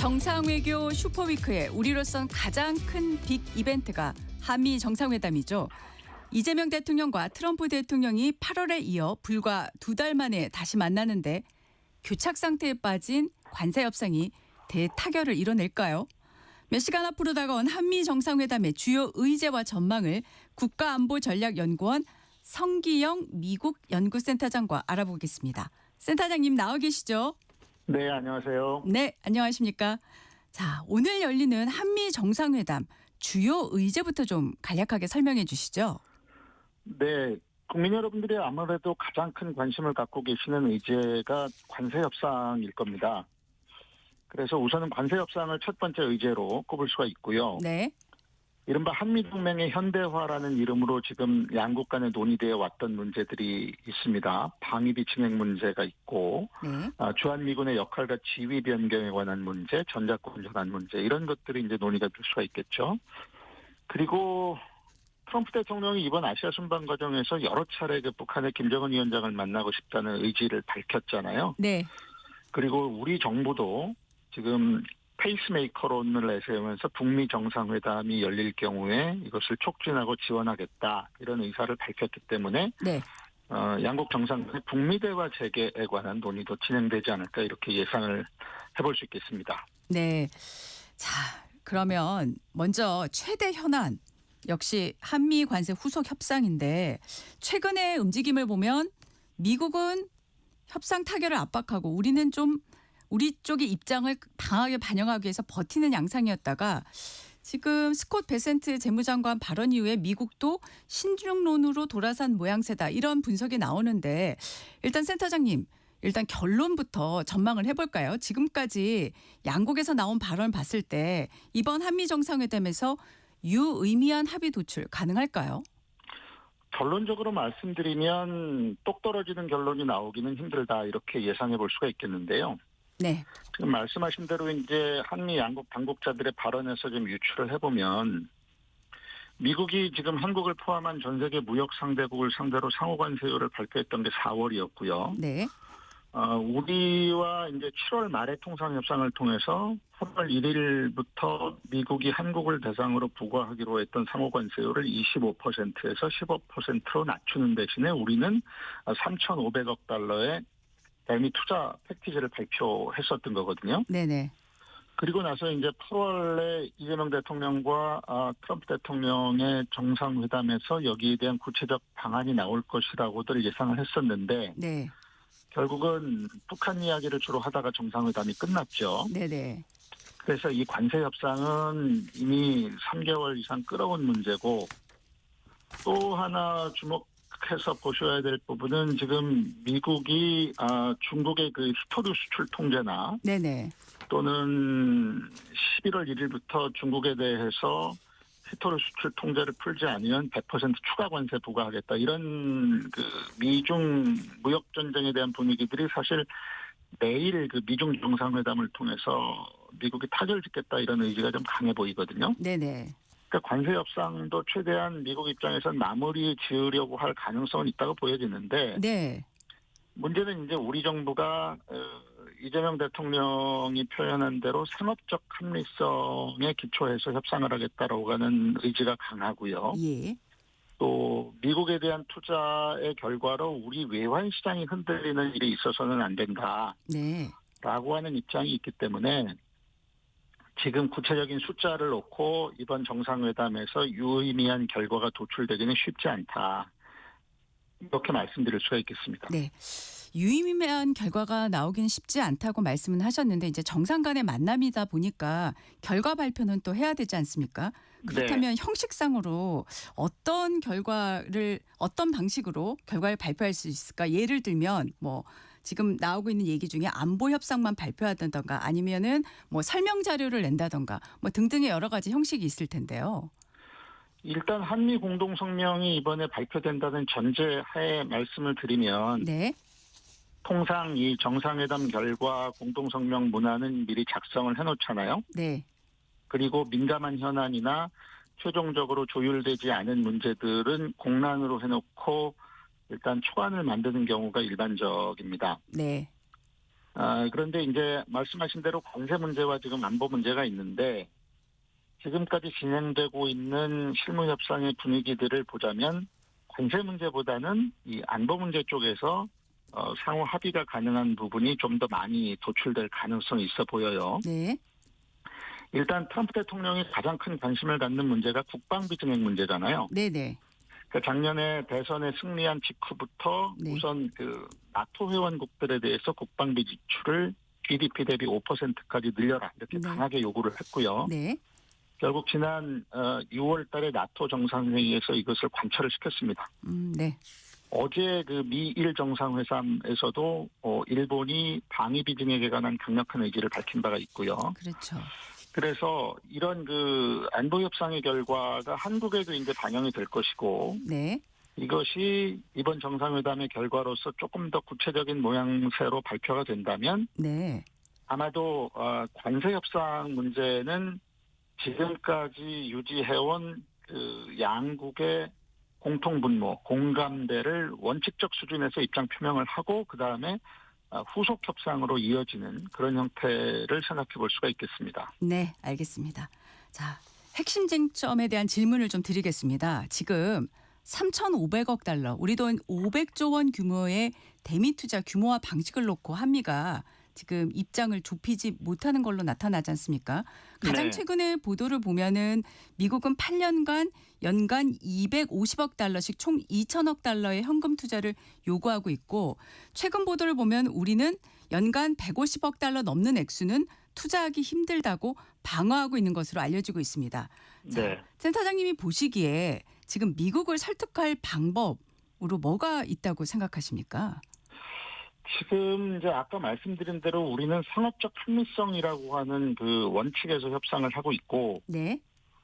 정상외교 슈퍼위크의 우리로선 가장 큰 빅 이벤트가 한미 정상회담이죠. 이재명 대통령과 트럼프 대통령이 8월에 이어 불과 2달 만에 다시 만나는데 교착 상태에 빠진 관세 협상이 대타결을 이뤄낼까요? 몇 시간 앞으로 다가온 한미 정상회담의 주요 의제와 전망을 국가안보전략연구원 성기영 미국 연구센터장과 알아보겠습니다. 센터장님 나와 계시죠? 네, 안녕하세요. 네, 안녕하십니까? 자, 오늘 열리는 한미 정상회담 주요 의제부터 좀 간략하게 설명해 주시죠. 네, 국민 여러분들이 아무래도 가장 큰 관심을 갖고 계시는 의제가 관세 협상일 겁니다. 그래서 우선은 관세 협상을 첫 번째 의제로 꼽을 수가 있고요. 네. 이른바 한미동맹의 현대화라는 이름으로 지금 양국 간에 논의되어 왔던 문제들이 있습니다. 방위비 증액 문제가 있고 네. 주한미군의 역할과 지위 변경에 관한 문제, 전자권 전환 문제 이런 것들이 이제 논의가 될 수가 있겠죠. 그리고 트럼프 대통령이 이번 아시아 순방 과정에서 여러 차례 북한의 김정은 위원장을 만나고 싶다는 의지를 밝혔잖아요. 네. 그리고 우리 정부도 지금 페이스메이커론을 내세우면서 북미 정상회담이 열릴 경우에 이것을 촉진하고 지원하겠다 이런 의사를 밝혔기 때문에 네. 양국 정상 간의 북미 대화 재개에 관한 논의도 진행되지 않을까 이렇게 예상을 해볼 수 있겠습니다. 네. 자, 그러면 먼저 최대 현안 역시 한미 관세 후속 협상인데 최근의 움직임을 보면 미국은 협상 타결을 압박하고 우리는 좀 우리 쪽의 입장을 강하게 반영하기 위해서 버티는 양상이었다가 지금 스콧 베센트 재무장관 발언 이후에 미국도 신중론으로 돌아선 모양새다 이런 분석이 나오는데 일단 센터장님 일단 결론부터 전망을 해볼까요? 지금까지 양국에서 나온 발언을 봤을 때 이번 한미 정상회담에서 유의미한 합의 도출 가능할까요? 결론적으로 말씀드리면 똑 떨어지는 결론이 나오기는 힘들다 이렇게 예상해 볼 수가 있겠는데요. 네. 지금 말씀하신 대로 이제 한미 양국 당국자들의 발언에서 좀 유추를 해보면 미국이 지금 한국을 포함한 전 세계 무역 상대국을 상대로 상호 관세율을 발표했던 게 4월이었고요. 네. 우리와 이제 7월 말에 통상협상을 통해서 8월 1일부터 미국이 한국을 대상으로 부과하기로 했던 상호 관세율을 25%에서 15%로 낮추는 대신에 우리는 3,500억 달러의 대미 투자 패키지를 발표했었던 거거든요. 네네. 그리고 나서 이제 8월에 이재명 대통령과 트럼프 대통령의 정상회담에서 여기에 대한 구체적 방안이 나올 것이라고들 예상을 했었는데 네. 결국은 북한 이야기를 주로 하다가 정상회담이 끝났죠. 네네. 그래서 이 관세 협상은 이미 3개월 이상 끌어온 문제고 또 하나 주목해서 보셔야 될 부분은 지금 미국이 중국의 그 히토류 수출 통제나 네네. 또는 11월 1일부터 중국에 대해서 히토류 수출 통제를 풀지 않으면 100% 추가 관세 부과하겠다. 이런 그 미중 무역 전쟁에 대한 분위기들이 사실 내일 그 미중 정상회담을 통해서 미국이 타결짓겠다 이런 의지가 좀 강해 보이거든요. 네네. 그러니까 관세 협상도 최대한 미국 입장에서는 마무리 지으려고 할 가능성은 있다고 보여지는데 네. 문제는 이제 우리 정부가 이재명 대통령이 표현한 대로 상업적 합리성에 기초해서 협상을 하겠다라고 하는 의지가 강하고요. 예. 또 미국에 대한 투자의 결과로 우리 외환 시장이 흔들리는 일이 있어서는 안 된다라고 네. 하는 입장이 있기 때문에 지금 구체적인 숫자를 놓고 이번 정상회담에서 유의미한 결과가 도출되기는 쉽지 않다. 이렇게 말씀드릴 수가 있겠습니다. 네. 유의미한 결과가 나오기는 쉽지 않다고 말씀은 하셨는데 이제 정상 간의 만남이다 보니까 결과 발표는 또 해야 되지 않습니까? 그렇다면 형식상으로 어떤 방식으로 결과를 발표할 수 있을까? 예를 들면 뭐 지금 나오고 있는 얘기 중에 안보 협상만 발표하던가 아니면은 뭐 설명 자료를 낸다던가 뭐 등등의 여러 가지 형식이 있을 텐데요. 일단 한미 공동성명이 이번에 발표된다는 전제하에 말씀을 드리면 네. 통상 이 정상회담 결과 공동성명 문안은 미리 작성을 해놓잖아요. 네. 그리고 민감한 현안이나 최종적으로 조율되지 않은 문제들은 공란으로 해놓고 일단 초안을 만드는 경우가 일반적입니다. 네. 그런데 이제 말씀하신 대로 관세 문제와 지금 안보 문제가 있는데 지금까지 진행되고 있는 실무 협상의 분위기들을 보자면 관세 문제보다는 이 안보 문제 쪽에서 상호 합의가 가능한 부분이 좀 더 많이 도출될 가능성이 있어 보여요. 네. 일단 트럼프 대통령이 가장 큰 관심을 갖는 문제가 국방비 증액 문제잖아요. 네네. 그러니까 작년에 대선에 승리한 직후부터 네. 우선 그 나토 회원국들에 대해서 국방비 지출을 GDP 대비 5%까지 늘려라 이렇게 네. 강하게 요구를 했고요. 네. 결국 지난 6월 달에 나토 정상회의에서 이것을 관철을 시켰습니다. 네. 어제 그 미일 정상회담에서도 일본이 방위비 증액에 관한 강력한 의지를 밝힌 바가 있고요. 그렇죠. 그래서 이런 그 안보 협상의 결과가 한국에도 이제 반영이 될 것이고 네. 이것이 이번 정상회담의 결과로서 조금 더 구체적인 모양새로 발표가 된다면 네. 아마도 관세 협상 문제는 지금까지 유지해온 그 양국의 공통 분모, 공감대를 원칙적 수준에서 입장 표명을 하고 그 다음에 후속 협상으로 이어지는 그런 형태를 생각해 볼 수가 있겠습니다. 네, 알겠습니다. 자, 핵심 쟁점에 대한 질문을 좀 드리겠습니다. 지금 3,500억 달러, 우리 돈 500조 원 규모의 대미 투자 규모와 방식을 놓고 한미가 지금 입장을 좁히지 못하는 걸로 나타나지 않습니까? 가장 네. 최근의 보도를 보면은 미국은 8년간 연간 250억 달러씩 총 2천억 달러의 현금 투자를 요구하고 있고 최근 보도를 보면 우리는 연간 150억 달러 넘는 액수는 투자하기 힘들다고 방어하고 있는 것으로 알려지고 있습니다. 자, 네. 센터장님이 보시기에 지금 미국을 설득할 방법으로 뭐가 있다고 생각하십니까? 지금 이제 아까 말씀드린 대로 우리는 상업적 합리성이라고 하는 그 원칙에서 협상을 하고 있고, 네.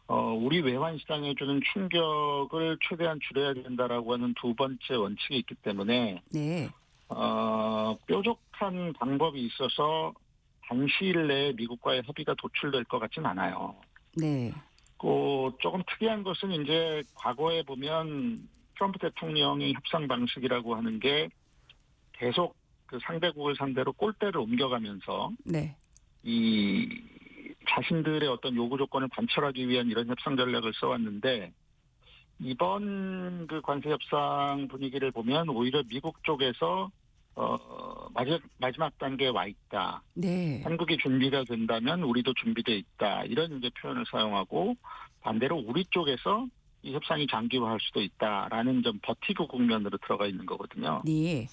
우리 외환 시장에 주는 충격을 최대한 줄여야 된다라고 하는 두 번째 원칙이 있기 때문에, 네. 뾰족한 방법이 있어서 단시일 내에 미국과의 협의가 도출될 것 같진 않아요. 네. 조금 특이한 것은 이제 과거에 보면 트럼프 대통령의 협상 방식이라고 하는 게 계속 그 상대국을 상대로 꼴대를 옮겨가면서 네. 이 자신들의 어떤 요구 조건을 관철하기 위한 이런 협상 전략을 써왔는데 이번 그 관세 협상 분위기를 보면 오히려 미국 쪽에서 마지막 단계에 와 있다. 네. 한국이 준비가 된다면 우리도 준비돼 있다. 이런 이제 표현을 사용하고 반대로 우리 쪽에서 이 협상이 장기화할 수도 있다라는 좀 버티고 국면으로 들어가 있는 거거든요. 네.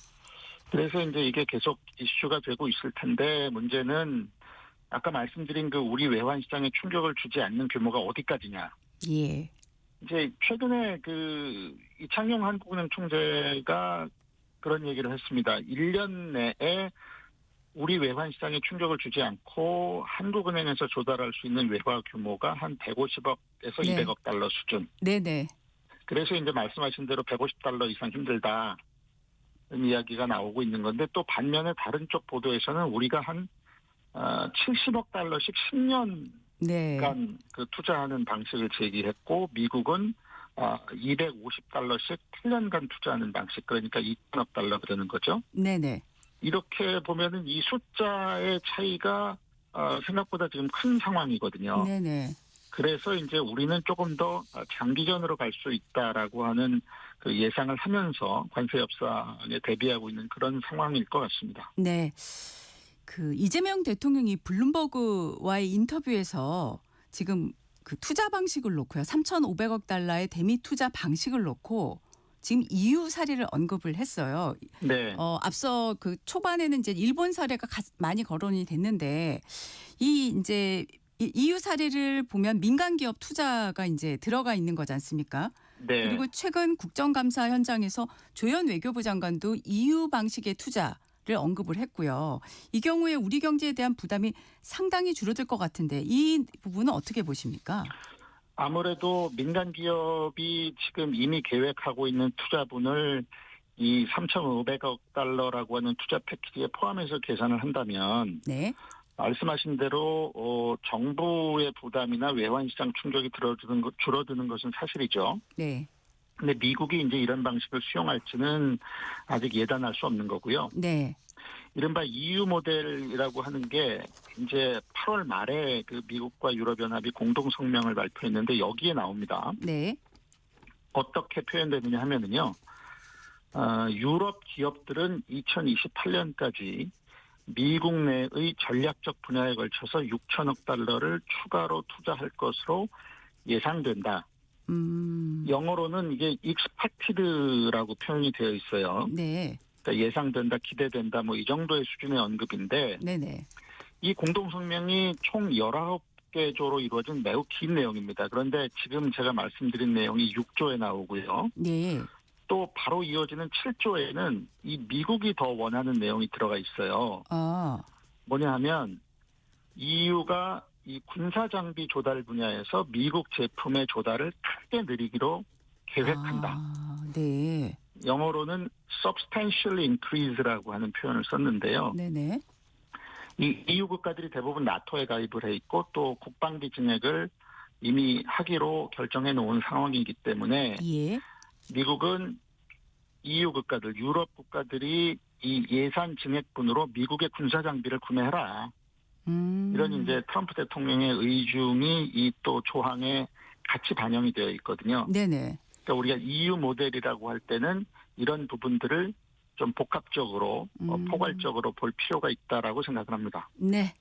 그래서 이제 이게 계속 이슈가 되고 있을 텐데 문제는 아까 말씀드린 그 우리 외환 시장에 충격을 주지 않는 규모가 어디까지냐. 예. 이제 최근에 그 이창용 한국은행 총재가 그런 얘기를 했습니다. 1년 내에 우리 외환 시장에 충격을 주지 않고 한국은행에서 조달할 수 있는 외화 규모가 한 150억에서 네. 200억 달러 수준. 네네. 그래서 이제 말씀하신 대로 150달러 이상 힘들다. 이야기가 나오고 있는 건데 또 반면에 다른 쪽 보도에서는 우리가 한 70억 달러씩 10년간 네. 그 투자하는 방식을 제기했고 미국은 250달러씩 8년간 투자하는 방식 그러니까 2천억 달러 그러는 거죠. 네네. 이렇게 보면은 이 숫자의 차이가 생각보다 지금 큰 상황이거든요. 네네. 그래서 이제 우리는 조금 더 장기전으로 갈 수 있다라고 하는 그 예상을 하면서 관세 협상에 대비하고 있는 그런 상황일 것 같습니다. 네. 그 이재명 대통령이 블룸버그와의 인터뷰에서 지금 그 투자 방식을 놓고요. 3,500억 달러의 대미 투자 방식을 놓고 지금 EU 사례를 언급을 했어요. 네. 앞서 그 초반에는 이제 일본 사례가 많이 거론이 됐는데 이 이제 EU 사례를 보면 민간 기업 투자가 이제 들어가 있는 거지 않습니까? 네. 그리고 최근 국정감사 현장에서 조현 외교부 장관도 EU 방식의 투자를 언급을 했고요. 이 경우에 우리 경제에 대한 부담이 상당히 줄어들 것 같은데 이 부분은 어떻게 보십니까? 아무래도 민간 기업이 지금 이미 계획하고 있는 투자분을 이 3,500억 달러라고 하는 투자 패키지에 포함해서 계산을 한다면 네. 말씀하신 대로 정부의 부담이나 외환시장 충격이 줄어드는 것은 사실이죠. 네. 근데 미국이 이제 이런 방식을 수용할지는 아직 예단할 수 없는 거고요. 네. 이른바 EU 모델이라고 하는 게 이제 8월 말에 그 미국과 유럽연합이 공동 성명을 발표했는데 여기에 나옵니다. 네. 어떻게 표현되느냐 하면은요. 유럽 기업들은 2028년까지 미국 내의 전략적 분야에 걸쳐서 6천억 달러를 추가로 투자할 것으로 예상된다. 영어로는 이게 expected라고 표현이 되어 있어요. 네. 그러니까 예상된다, 기대된다, 뭐 이 정도의 수준의 언급인데 네네. 이 공동성명이 총 19개 조로 이루어진 매우 긴 내용입니다. 그런데 지금 제가 말씀드린 내용이 6조에 나오고요. 네. 또 바로 이어지는 7조에는 이 미국이 더 원하는 내용이 들어가 있어요. 아. 뭐냐 하면 EU가 이 군사장비 조달 분야에서 미국 제품의 조달을 크게 늘리기로 계획한다. 네. 영어로는 substantially increase라고 하는 표현을 썼는데요. 네네. 이 EU 국가들이 대부분 나토에 가입을 해 있고 또 국방비 증액을 이미 하기로 결정해 놓은 상황이기 때문에 예. 미국은 EU 국가들, 유럽 국가들이 이 예산 증액분으로 미국의 군사 장비를 구매해라. 이런 이제 트럼프 대통령의 의중이 이 또 조항에 같이 반영이 되어 있거든요. 네네. 그러니까 우리가 EU 모델이라고 할 때는 이런 부분들을 좀 복합적으로 포괄적으로 볼 필요가 있다라고 생각을 합니다. 네.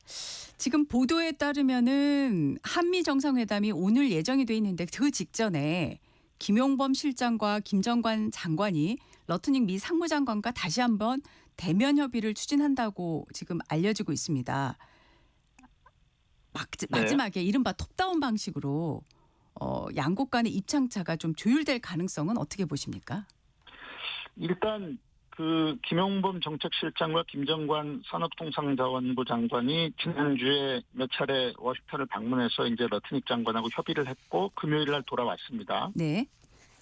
지금 보도에 따르면은 한미 정상회담이 오늘 예정이 돼 있는데 그 직전에 김용범 실장과 김정관 장관이 러트닝 미 상무장관과 다시 한번 대면 협의를 추진한다고 지금 알려지고 있습니다. 마지막에 이른바 톱다운 방식으로 양국 간의 입장차가 좀 조율될 가능성은 어떻게 보십니까? 일단 그 김용범 정책실장과 김정관 산업통상자원부 장관이 지난주에 몇 차례 워싱턴을 방문해서 이제 러트닉 장관하고 협의를 했고 금요일 날 돌아왔습니다. 네.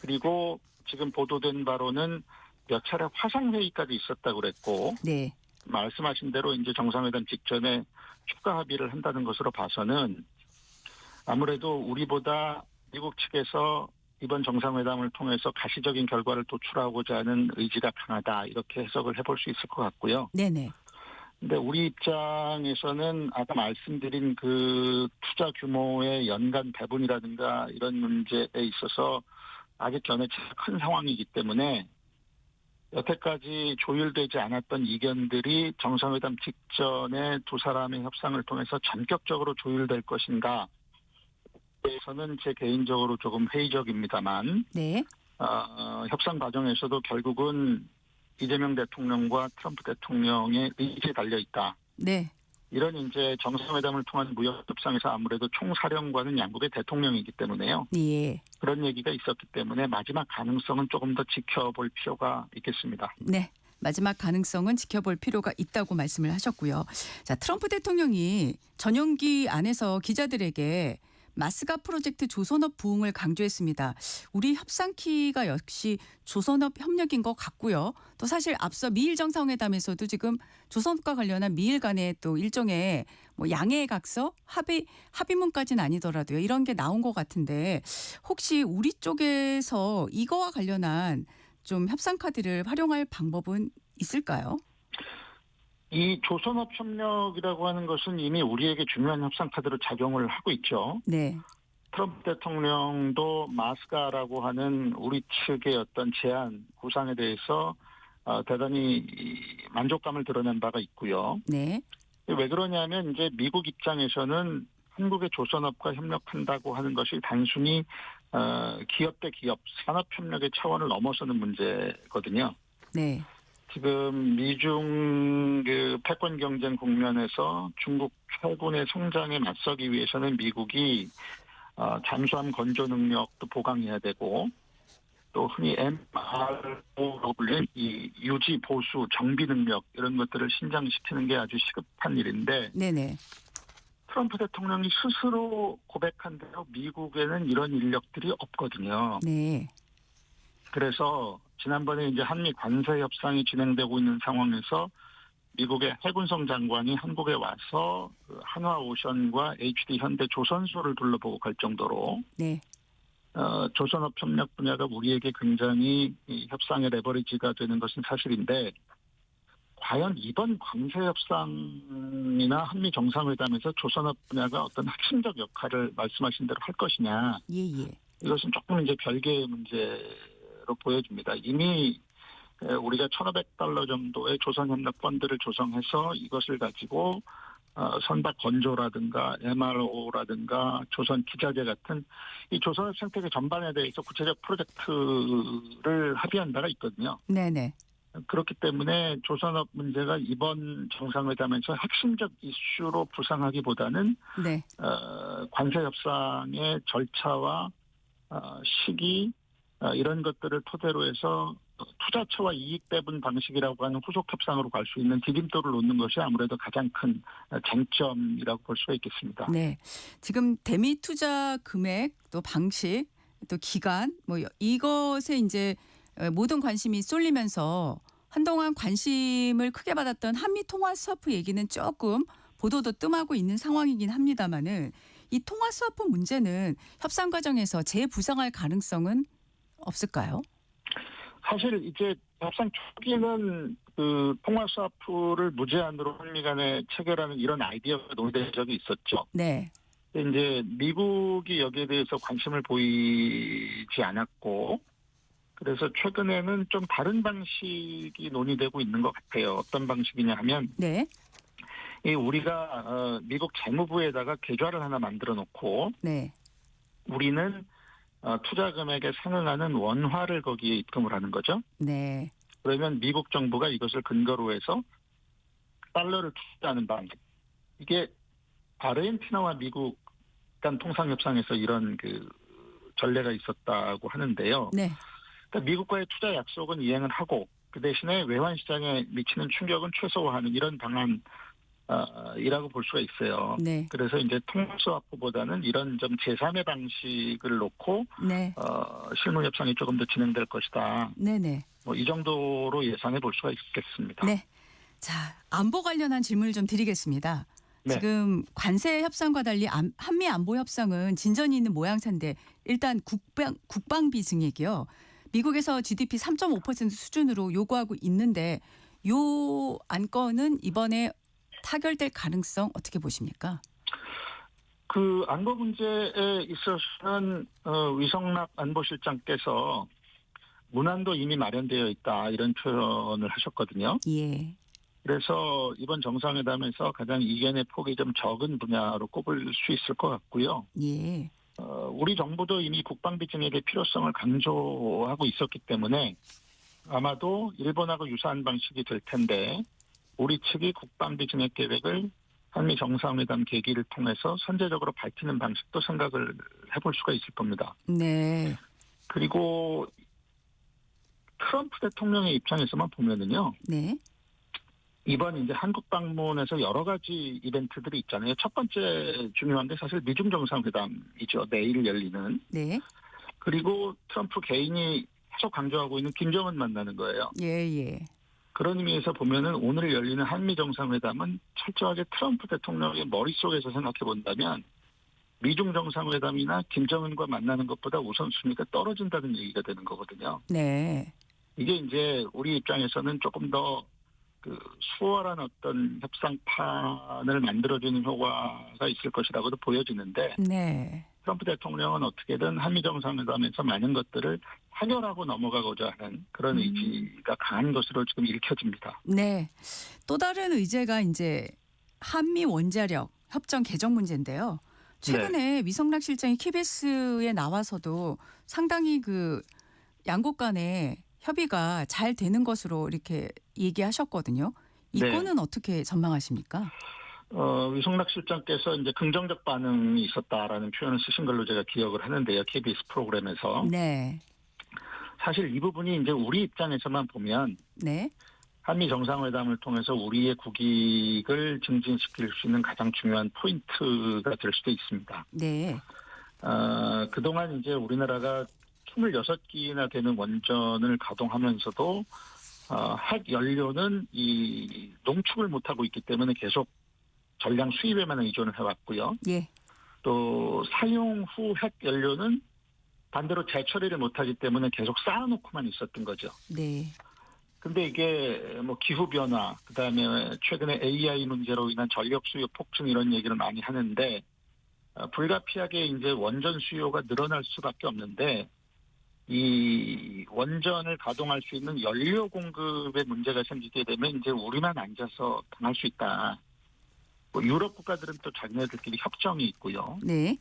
그리고 지금 보도된 바로는 몇 차례 화상회의까지 있었다고 그랬고 네. 말씀하신 대로 이제 정상회담 직전에 추가 합의를 한다는 것으로 봐서는 아무래도 우리보다 미국 측에서 이번 정상회담을 통해서 가시적인 결과를 도출하고자 하는 의지가 강하다 이렇게 해석을 해볼 수 있을 것 같고요. 네네. 근데 우리 입장에서는 아까 말씀드린 그 투자 규모의 연간 배분이라든가 이런 문제에 있어서 아직 견해차가 큰 상황이기 때문에 여태까지 조율되지 않았던 이견들이 정상회담 직전에 두 사람의 협상을 통해서 전격적으로 조율될 것인가 에서는 제 개인적으로 조금 회의적입니다만 네. 협상 과정에서도 결국은 이재명 대통령과 트럼프 대통령의 의지에 달려 있다. 네. 이런 이제 정상회담을 통한 무역 협상에서 아무래도 총사령관은 양국의 대통령이기 때문에요. 예. 그런 얘기가 있었기 때문에 마지막 가능성은 조금 더 지켜볼 필요가 있겠습니다. 네. 마지막 가능성은 지켜볼 필요가 있다고 말씀을 하셨고요. 자, 트럼프 대통령이 전용기 안에서 기자들에게 마스가 프로젝트 조선업 부흥을 강조했습니다. 우리 협상키가 역시 조선업 협력인 것 같고요. 또 사실 앞서 미일 정상회담에서도 지금 조선업과 관련한 미일 간의 또 일종의 뭐 양해각서 합의문까지는 아니더라도요. 이런 게 나온 것 같은데 혹시 우리 쪽에서 이거와 관련한 좀 협상 카드를 활용할 방법은 있을까요? 이 조선업 협력이라고 하는 것은 이미 우리에게 중요한 협상 카드로 작용을 하고 있죠. 네. 트럼프 대통령도 마스가라고 하는 우리 측의 어떤 제안, 구상에 대해서 대단히 만족감을 드러낸 바가 있고요. 네. 왜 그러냐면 이제 미국 입장에서는 한국의 조선업과 협력한다고 하는 것이 단순히 기업 대 기업, 산업협력의 차원을 넘어서는 문제거든요. 네. 지금 미중 그 패권 경쟁 국면에서 중국 해군의 성장에 맞서기 위해서는 미국이 잠수함 건조 능력도 보강해야 되고 또 흔히 MRO로 불리는 이 유지 보수 정비 능력 이런 것들을 신장시키는 게 아주 시급한 일인데 네네. 트럼프 대통령이 스스로 고백한 대로 미국에는 이런 인력들이 없거든요. 네. 그래서 지난번에 이제 한미 관세 협상이 진행되고 있는 상황에서 미국의 해군성 장관이 한국에 와서 한화오션과 HD 현대 조선소를 둘러보고 갈 정도로 네. 조선업 협력 분야가 우리에게 굉장히 이 협상의 레버리지가 되는 것은 사실인데 과연 이번 관세 협상이나 한미 정상회담에서 조선업 분야가 어떤 핵심적 역할을 말씀하신 대로 할 것이냐. 예. 이것은 조금 이제 별개의 문제로 보여집니다. 이미 우리가 $1,500 정도의 조선협력 펀드를 조성해서 이것을 가지고 선박 건조라든가 MRO라든가 조선 기자재 같은 이 조선업 생태계 전반에 대해서 구체적 프로젝트를 합의한 바가 있거든요. 네네. 그렇기 때문에 조선업 문제가 이번 정상회담에서 핵심적 이슈로 부상하기보다는 네. 관세 협상의 절차와 시기 이런 것들을 토대로 해서 투자처와 이익 배분 방식이라고 하는 후속 협상으로 갈 수 있는 디딤돌을 놓는 것이 아무래도 가장 큰 쟁점이라고 볼 수가 있겠습니다. 네. 지금 대미 투자 금액 또 방식 또 기간 뭐 이것에 이제 모든 관심이 쏠리면서 한동안 관심을 크게 받았던 한미 통화 스와프 얘기는 조금 보도도 뜸하고 있는 상황이긴 합니다만은 이 통화 스와프 문제는 협상 과정에서 재부상할 가능성은 없을까요? 사실 이제 협상 초기는 그 통화 스와프를 무제한으로 한미 간에 체결하는 이런 아이디어가 논의된 적이 있었죠. 네. 근데 이제 미국이 여기에 대해서 관심을 보이지 않았고 그래서 최근에는 좀 다른 방식이 논의되고 있는 것 같아요. 어떤 방식이냐 하면 네. 우리가 미국 재무부에다가 계좌를 하나 만들어 놓고 네. 우리는 투자 금액에 상응하는 원화를 거기에 입금을 하는 거죠. 네. 그러면 미국 정부가 이것을 근거로 해서 달러를 투자하는 방식. 이게 아르헨티나와 미국 간 통상협상에서 이런 그 전례가 있었다고 하는데요. 네. 그러니까 미국과의 투자 약속은 이행을 하고 그 대신에 외환 시장에 미치는 충격은 최소화하는 이런 방안 이라고 볼 수가 있어요. 네. 그래서 이제 통화스와프보다는 이런 좀 제3의 방식을 놓고 네. 실무 협상이 조금 더 진행될 것이다. 네네. 뭐 이 정도로 예상해 볼 수가 있겠습니다. 네. 자, 안보 관련한 질문을 좀 드리겠습니다. 네. 지금 관세 협상과 달리 한미 안보 협상은 진전이 있는 모양새인데 일단 국방비 증액이요. 미국에서 GDP 3.5% 수준으로 요구하고 있는데 요 안건은 이번에 타결될 가능성 어떻게 보십니까? 그 안보 문제에 있어서는 위성락 안보실장께서 문안도 이미 마련되어 있다 이런 표현을 하셨거든요. 예. 그래서 이번 정상회담에서 가장 이견의 폭이 좀 적은 분야로 꼽을 수 있을 것 같고요. 예. 우리 정부도 이미 국방비 증액의 필요성을 강조하고 있었기 때문에 아마도 일본하고 유사한 방식이 될 텐데 우리 측이 국방비 증액 계획을 한미 정상회담 계기를 통해서 선제적으로 밝히는 방식도 생각을 해볼 수가 있을 겁니다. 네. 그리고 트럼프 대통령의 입장에서만 보면은요. 네. 이번 이제 한국 방문에서 여러 가지 이벤트들이 있잖아요. 첫 번째 중요한 게 사실 미중 정상회담이죠. 내일 열리는. 네. 그리고 트럼프 개인이 계속 강조하고 있는 김정은 만나는 거예요. 예. 그런 의미에서 보면은 오늘 열리는 한미 정상회담은 철저하게 트럼프 대통령의 머릿속에서 생각해 본다면 미중 정상회담이나 김정은과 만나는 것보다 우선순위가 떨어진다는 얘기가 되는 거거든요. 네. 이게 이제 우리 입장에서는 조금 더 그 수월한 어떤 협상판을 만들어주는 효과가 있을 것이라고도 보여지는데 네. 트럼프 대통령은 어떻게든 한미 정상회담에서 많은 것들을 해결하고 넘어가고자 하는 그런 의지가 강한 것으로 지금 읽혀집니다. 네. 또 다른 의제가 이제 한미 원자력 협정 개정 문제인데요. 최근에 위성락 실장이 KBS에 나와서도 상당히 그 양국 간에 협의가 잘 되는 것으로 이렇게 얘기하셨거든요. 이거는 어떻게 전망하십니까? 위성락 실장께서 이제 긍정적 반응이 있었다라는 표현을 쓰신 걸로 제가 기억을 하는데요. KBS 프로그램에서. 네. 사실 이 부분이 이제 우리 입장에서만 보면 네. 한미 정상회담을 통해서 우리의 국익을 증진시킬 수 있는 가장 중요한 포인트가 될 수도 있습니다. 네. 그동안 이제 우리나라가 26기나 되는 원전을 가동하면서도 핵 연료는 이 농축을 못하고 있기 때문에 계속 전량 수입에만 의존을 해왔고요. 예. 또 사용 후 핵 연료는 반대로 재처리를 못하기 때문에 계속 쌓아놓고만 있었던 거죠. 네. 근데 이게 뭐 기후 변화, 그다음에 최근에 AI 문제로 인한 전력 수요 폭증 이런 얘기를 많이 하는데 불가피하게 이제 원전 수요가 늘어날 수밖에 없는데 이 원전을 가동할 수 있는 연료 공급에 문제가 생기게 되면 이제 우리만 앉아서 당할 수 있다. 뭐 유럽 국가들은 또 자기네들끼리 협정이 있고요. 네.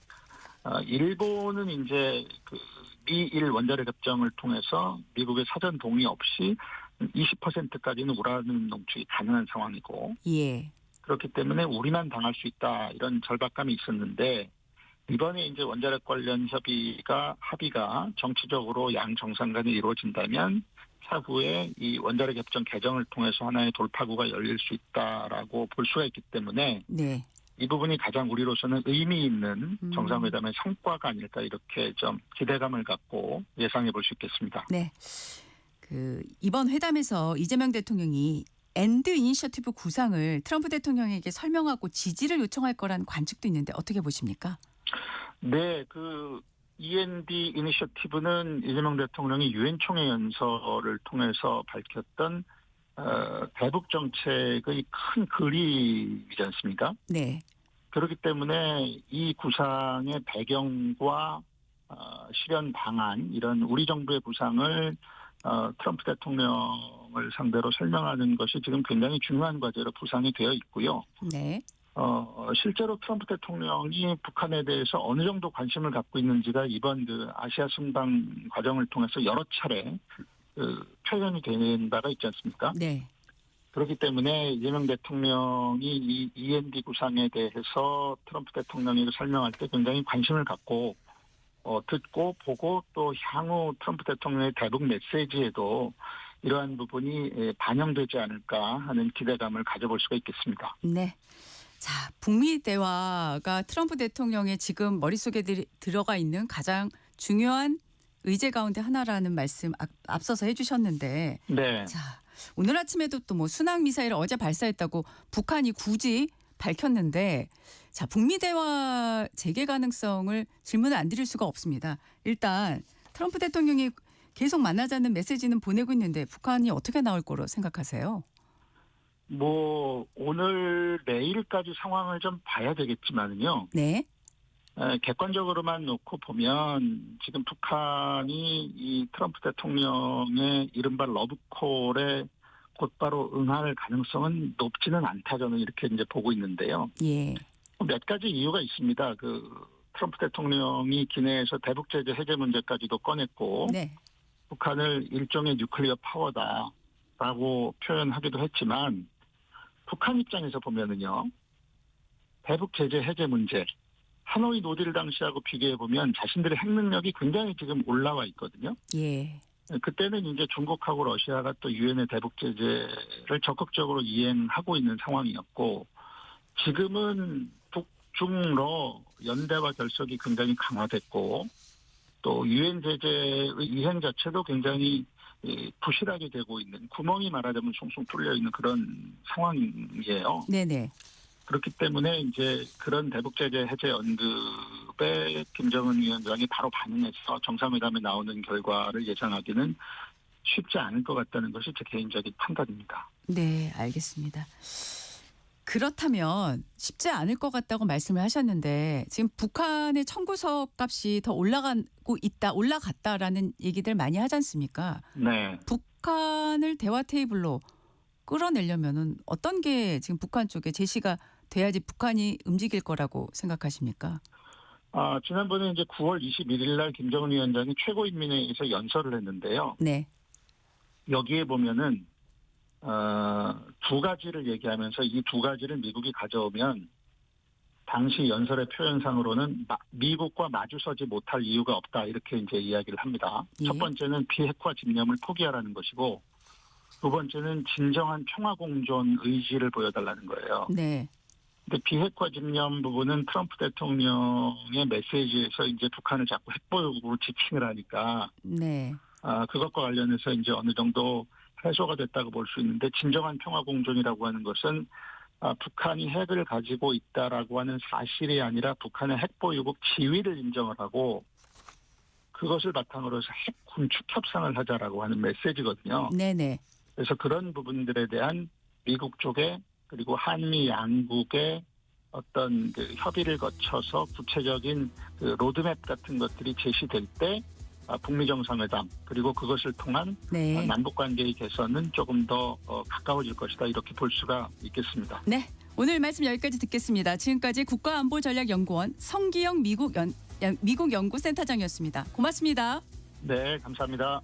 일본은 이제 그 미일 원자력 협정을 통해서 미국의 사전 동의 없이 20%까지는 우라늄 농축이 가능한 상황이고 예. 그렇기 때문에 우리만 당할 수 있다 이런 절박감이 있었는데 이번에 이제 원자력 관련 합의가 정치적으로 양 정상 간에 이루어진다면 차후에 이 원자력 협정 개정을 통해서 하나의 돌파구가 열릴 수 있다라고 볼 수가 있기 때문에 네. 이 부분이 가장 우리로서는 의미 있는 정상회담의 성과가 아닐까 이렇게 좀 기대감을 갖고 예상해 볼 수 있겠습니다. 네. 이번 회담에서 이재명 대통령이 엔드 이니셔티브 구상을 트럼프 대통령에게 설명하고 지지를 요청할 거란 관측도 있는데 어떻게 보십니까? 네, END 이니셔티브는 이재명 대통령이 유엔 총회 연설을 통해서 밝혔던 대북 정책의 큰 그림이지 않습니까? 네. 그렇기 때문에 이 구상의 배경과 실현 방안 이런 우리 정부의 구상을 트럼프 대통령을 상대로 설명하는 것이 지금 굉장히 중요한 과제로 구상이 되어 있고요. 네. 실제로 트럼프 대통령이 북한에 대해서 어느 정도 관심을 갖고 있는지가 이번 아시아 순방 과정을 통해서 여러 차례 표현이 되는 바가 있지 않습니까? 네. 그렇기 때문에 이재명 대통령이 이 END 구상에 대해서 트럼프 대통령에게 설명할 때 굉장히 관심을 갖고 듣고 보고 또 향후 트럼프 대통령의 대북 메시지에도 이러한 부분이 반영되지 않을까 하는 기대감을 가져볼 수가 있겠습니다. 네. 자, 북미 대화가 트럼프 대통령의 지금 머릿속에 들어가 있는 가장 중요한 의제 가운데 하나라는 말씀 앞서서 해주셨는데 네. 자, 오늘 아침에도 또 뭐 순항 미사일을 어제 발사했다고 북한이 굳이 밝혔는데 자, 북미 대화 재개 가능성을 질문을 안 드릴 수가 없습니다. 일단 트럼프 대통령이 계속 만나자는 메시지는 보내고 있는데 북한이 어떻게 나올 거로 생각하세요? 뭐 오늘 내일까지 상황을 좀 봐야 되겠지만요. 네. 객관적으로만 놓고 보면 지금 북한이 이 트럼프 대통령의 이른바 러브콜에 곧바로 응할 가능성은 높지는 않다 저는 이렇게 이제 보고 있는데요. 예. 몇 가지 이유가 있습니다. 트럼프 대통령이 기내에서 대북 제재 해제 문제까지도 꺼냈고 네. 북한을 일종의 뉴클리어 파워다라고 표현하기도 했지만 북한 입장에서 보면은요. 대북 제재 해제 문제 하노이 노딜 당시하고 비교해 보면 자신들의 핵 능력이 굉장히 지금 올라와 있거든요. 예. 그때는 이제 중국하고 러시아가 또 유엔의 대북 제재를 적극적으로 이행하고 있는 상황이었고 지금은 북중러 연대와 결속이 굉장히 강화됐고 또 유엔 제재의 이행 자체도 굉장히 부실하게 되고 있는 구멍이 말하자면 숭숭 뚫려 있는 그런 상황이에요. 네네. 그렇기 때문에 이제 그런 대북 제재 해제 언급에 김정은 위원장이 바로 반응해서 정상회담에 나오는 결과를 예상하기는 쉽지 않을 것 같다는 것이 제 개인적인 판단입니다. 네, 알겠습니다. 그렇다면 쉽지 않을 것 같다고 말씀을 하셨는데 지금 북한의 청구서 값이 더 올라갔다라는 얘기들 많이 하지 않습니까? 네. 북한을 대화 테이블로 끌어내려면은 어떤 게 지금 북한 쪽에 제시가 돼야지 북한이 움직일 거라고 생각하십니까? 지난번에 이제 9월 21일 날 김정은 위원장이 최고인민회의에서 연설을 했는데요. 네. 여기에 보면은 두 가지를 얘기하면서 이 두 가지를 미국이 가져오면 당시 연설의 표현상으로는 미국과 마주서지 못할 이유가 없다 이렇게 이제 이야기를 합니다. 예. 첫 번째는 비핵화 집념을 포기하라는 것이고 두 번째는 진정한 평화 공존 의지를 보여달라는 거예요. 네. 근데 비핵화 집념 부분은 트럼프 대통령의 메시지에서 이제 북한을 자꾸 핵보유국으로 지칭을 하니까 네. 그것과 관련해서 이제 어느 정도 해소가 됐다고 볼 수 있는데 진정한 평화 공존이라고 하는 것은 북한이 핵을 가지고 있다라고 하는 사실이 아니라 북한의 핵보유국 지위를 인정을 하고 그것을 바탕으로 해서 핵 군축 협상을 하자라고 하는 메시지거든요. 네네. 그래서 그런 부분들에 대한 미국 쪽에 그리고 한미 양국의 어떤 그 협의를 거쳐서 구체적인 그 로드맵 같은 것들이 제시될 때 북미 정상회담 그리고 그것을 통한 네. 남북 관계의 개선은 조금 더 가까워질 것이다 이렇게 볼 수가 있겠습니다. 네. 오늘 말씀 여기까지 듣겠습니다. 지금까지 국가안보전략연구원 성기영 미국 연구센터장이었습니다. 고맙습니다. 네, 감사합니다.